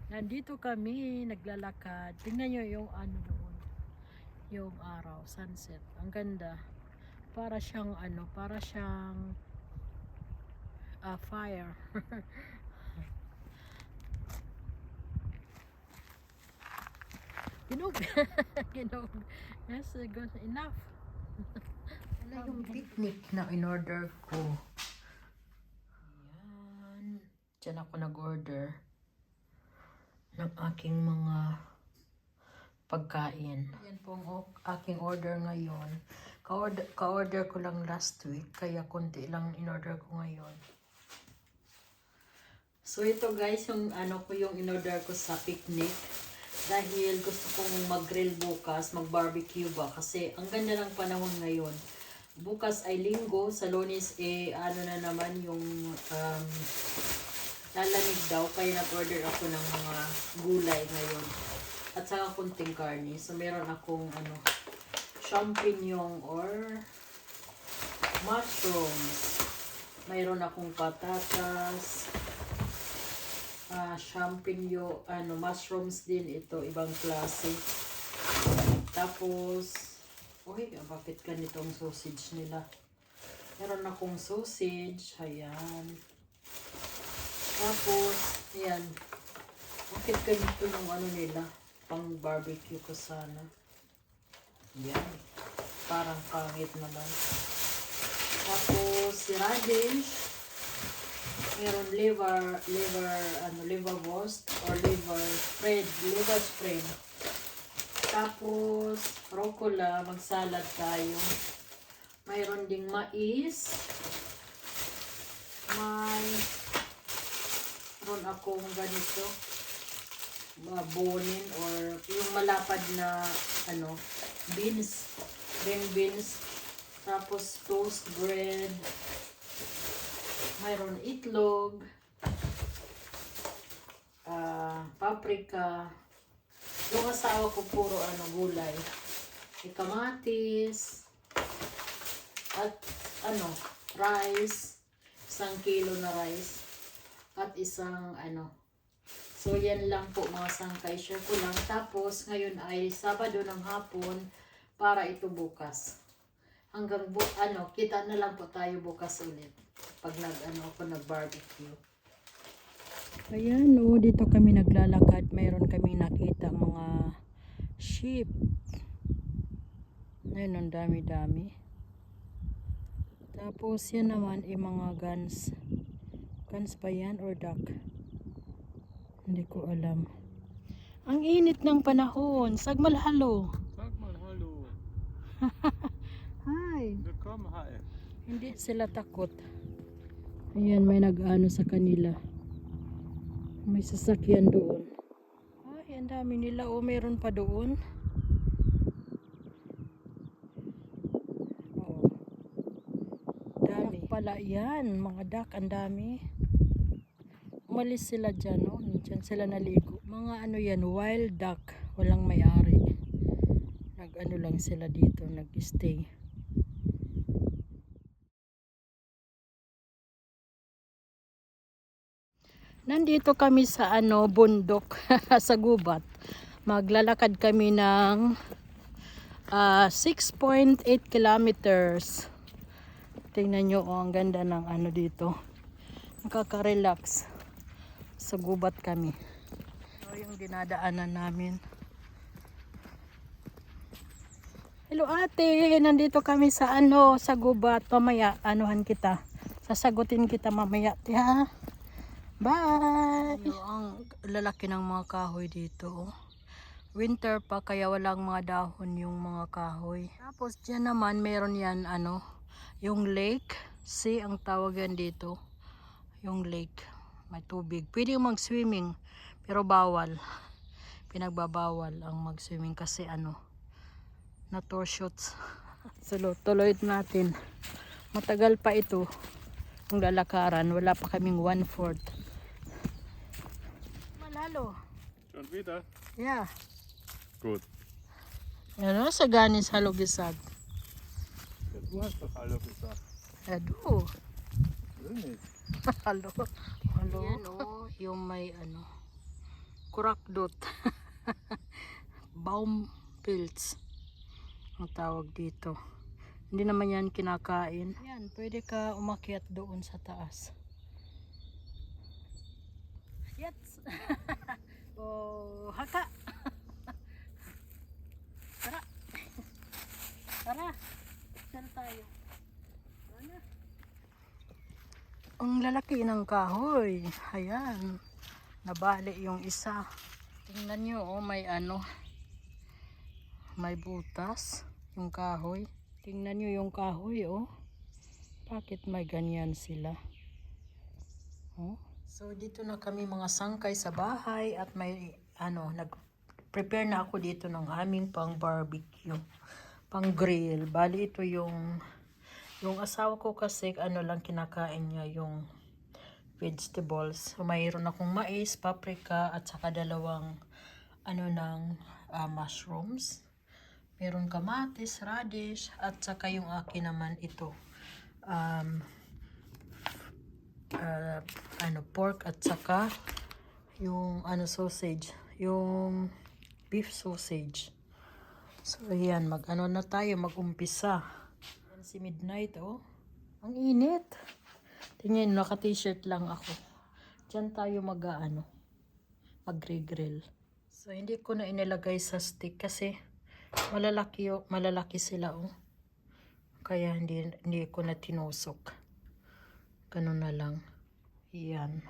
Nandito kami naglalakad. Tingnan nyo yung ano doon. Yung araw, sunset. Ang ganda. Para siyang ano, para siyang fire. Ginog. Ginog. Yes, good enough. Wala yung picnic na in-order ko. Ayan. Diyan ako nag-order ng aking mga pagkain. Yan po ang aking order ngayon. Ka-order ko lang last week, kaya konti lang in-order ko ngayon. So ito guys, yung ano ko yung in-order ko sa picnic. Dahil gusto kong mag-grill bukas, mag-barbecue ba. Kasi ang ganda ng panahon ngayon. Bukas ay linggo, sa Lunes ano na naman yung lalamig daw. Kaya nag-order ako ng mga gulay ngayon. At saka kunting karne. So meron akong champignon or mushrooms. Mayroon akong patatas. Champignon, mushrooms din ito, ibang klase. Tapos, bakit ganitong sausage nila? Meron akong sausage, ayan. Tapos, ayan. Bakit ganito yung nila? Pang barbecue ko sana. Ayan. Parang pangit naman. Tapos, si radish. Meron liverwurst or liver spread. Tapos, rucola, magsalad tayo. Mayroon ding mais. Mayroon akong ganito. Bonin or yung malapad na beans. Green beans. Tapos, toast bread. Mayroon itlog, paprika. Yung asawa ko puro gulay. Kamatis, at rice, 1 kilo na rice, at isang So yan lang po mga sangkay, share ko lang. Tapos ngayon ay Sabado ng hapon para ito bukas. Hanggang kita na lang po tayo bukas ulit pag nag-barbecue. Ayan, dito kami naglalakad. Mayroon kami nakita mga sheep. Ayun, ang dami-dami. Tapos yan naman mga guns. Guns ba yan or duck? Hindi ko alam. Ang init ng panahon. Sagmalhalo. Sagmalhalo. Hi. Willkommen, hi. Hindi sila takot. Ayan, may nag-ano sa kanila. May sasakyan doon. Ay, ang dami nila. Meron pa doon. Dami. Duck pala yan. Mga duck, ang dami. Umalis sila dyan, Diyan sila naligo. Mga yan, wild duck. Walang may-ari. Nag-ano lang sila dito, nag-stay. Nandito kami sa bundok sa gubat. Maglalakad kami ng 6.8 kilometers. Tingnan nyo ang ganda ng dito. Nakaka-relax. Sa gubat kami. Yung dinadaanan namin. Hello ate, nandito kami sa sa gubat. Mamaya kita. Sasagutin kita mamaya, ha? Bye! Ang lalaki ng mga kahoy dito. Winter pa kaya walang mga dahon yung mga kahoy. Tapos dyan naman meron yan yung lake. Sea ang tawag yan dito. Yung lake. May tubig. Pwede mag-swimming pero bawal. Pinagbabawal ang mag-swimming kasi nature shoots. So tuloy natin. Matagal pa ito. Yung lalakaran. Wala pa kaming 1/4. Hallo. Schon wieder? Ja. Gut. Sa ganis Hallo gesagt. Ja, du hast doch Hallo gesagt. Du. Will nicht. Hallo. Yan yung may kurakdot. Baum pills ang tawag dito. Hindi naman yan kinakain. Yan, pwede ka umakyat doon sa taas. Yes! Oh, haka! Tara! Tara! Tara tayo. Ano? Ang lalaki ng kahoy. Ayan. Nabali yung isa. Tingnan nyo, oh, may ano. May butas. Yung kahoy. Tingnan nyo yung kahoy, oh. Bakit may ganyan sila? Oh. So, dito na kami mga sangkay sa bahay at may, ano, nag-prepare na ako dito ng aming pang barbecue. Pang grill. Bali, ito yung asawa ko kasi, ano lang kinakain niya, yung vegetables. So, mayroon akong mais, paprika, at saka dalawang, ano, ng mushrooms. Meron kamatis, radish, at saka yung akin naman ito. Ano, pork at saka yung ano sausage, yung beef sausage. So, ayan, mag-ano na tayo, mag-umpisa. Yan si Midnight, oh. Ang init. Tingnan, naka-t-shirt lang ako. Diyan tayo mag-ano, mag-grill. So, hindi ko na inilagay sa stick kasi malalaki sila, oh. Kaya hindi ko na tinusok. Ganun na lang. Yan.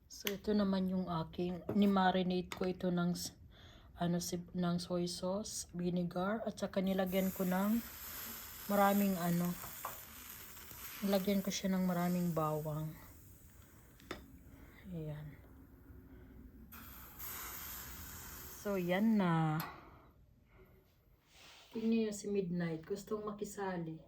So, ito naman yung aking, ni-marinate ko ito ng, ano, ng soy sauce, vinegar, at saka nilagyan ko ng maraming, ano, nilagyan ko siya ng maraming bawang. Ayan. So, yan na. Tingnan niyo si Midnight. Gustong makisali.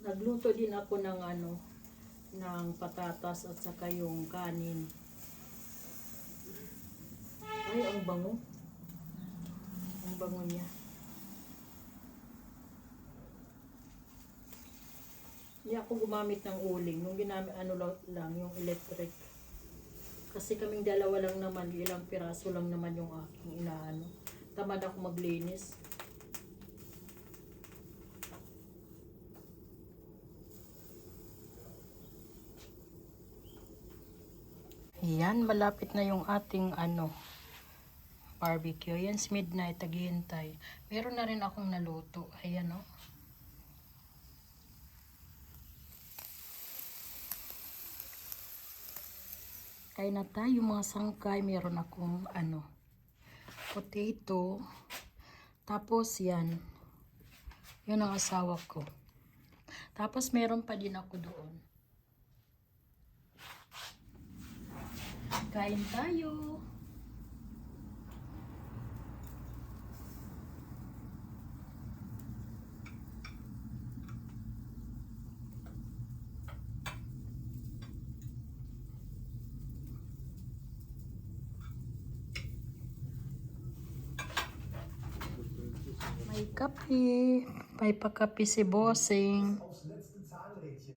Nagluto din ako ng ano, ng patatas at saka yung kanin. Ay, ang bango. Ang bango niya. Hindi ako gumamit ng uling. Nung ginamit, ano lang, yung electric. Kasi kaming dalawa lang naman, ilang piraso lang naman yung aking inaano. Tamad ako maglinis. Yan, malapit na yung ating ano, barbecue. Yan si Midnight, taghihintay. Meron na rin akong naluto. Ayan, o. Kaya na tayo mga sangkay. Meron akong ano, potato. Tapos yan. Yun ang asawa ko. Tapos meron pa din ako doon. Kain tayo. May kape. May pakape si Bossing.